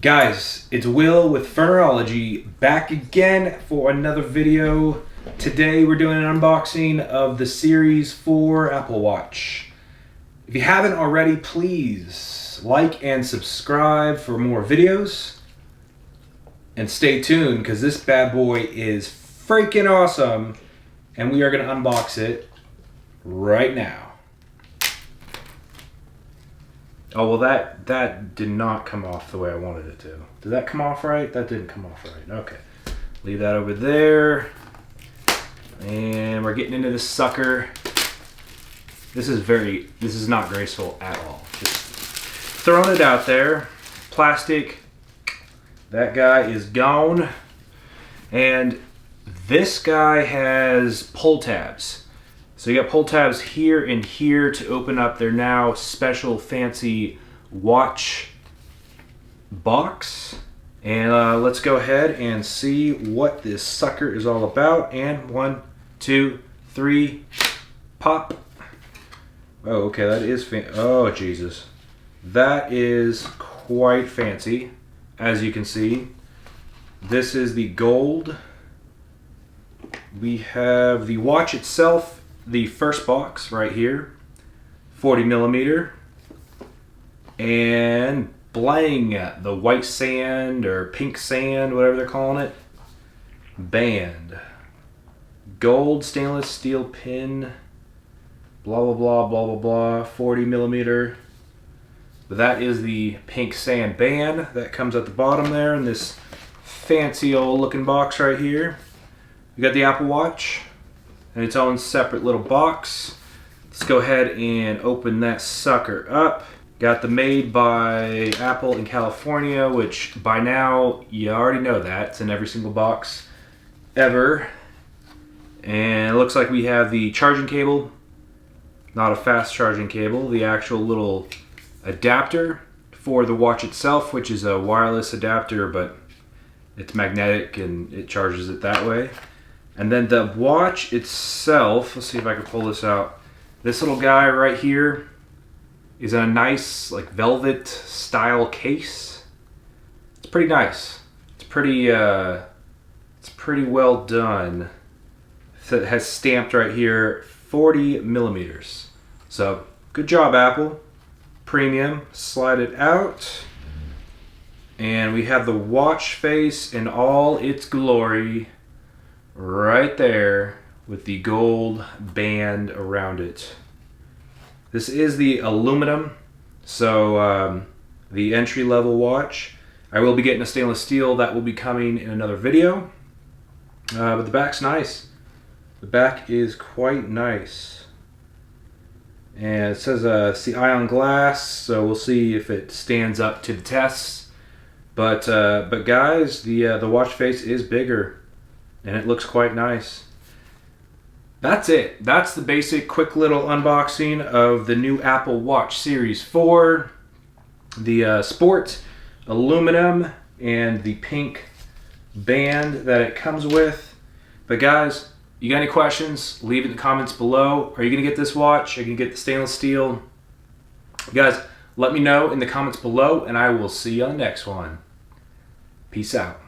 Guys, it's Will with Furnerology back again for another video. Today we're doing an unboxing of the Series 4 Apple Watch. If you haven't already, please like and subscribe for more videos. And stay tuned because this bad boy is freaking awesome and we are going to unbox it right now. Oh, well that did not come off the way I wanted it to. Did that come off right? That didn't come off right. Okay. Leave that over there. And we're getting into this sucker. This is not graceful at all. Just throwing it out there. Plastic. That guy is gone. And this guy has pull tabs. So you got pull tabs here and here to open up their now special fancy watch box. And let's go ahead and see what this sucker is all about. And 1, 2, 3, pop. Oh, okay, that is oh, Jesus. That is quite fancy, as you can see. This is the gold. We have the watch itself. The first box right here, 40 millimeter, and blang, the white sand or pink sand, whatever they're calling it, band, gold stainless steel pin, blah blah blah blah blah blah, 40 millimeter. But that is the pink sand band that comes at the bottom there in this fancy old looking box right here. We got the Apple Watch and its own separate little box. Let's go ahead and open that sucker up. Got the made by Apple in California, which by now you already know that. It's in every single box ever. And it looks like we have the charging cable, not a fast charging cable, the actual little adapter for the watch itself, which is a wireless adapter, but it's magnetic and it charges it that way. And then the watch itself, let's see if I can pull this out. This little guy right here is in a nice like velvet style case. It's pretty nice. It's pretty well done. So it has stamped right here 40 millimeters. So good job, Apple. Premium. Slide it out. And we have the watch face in all its glory. Right there with the gold band around it. This is the aluminum, so the entry-level watch. I will be getting a stainless steel that will be coming in another video, but the back's nice. The back is quite nice, and it says it's the ion glass, so we'll see if it stands up to the tests. But guys, the watch face is bigger. And it looks quite nice. That's it. That's the basic quick little unboxing of the new Apple Watch Series 4. The sport aluminum and the pink band that it comes with. But guys, you got any questions? Leave it in the comments below. Are you going to get this watch? Are you going to get the stainless steel? Guys, let me know in the comments below and I will see you on the next one. Peace out.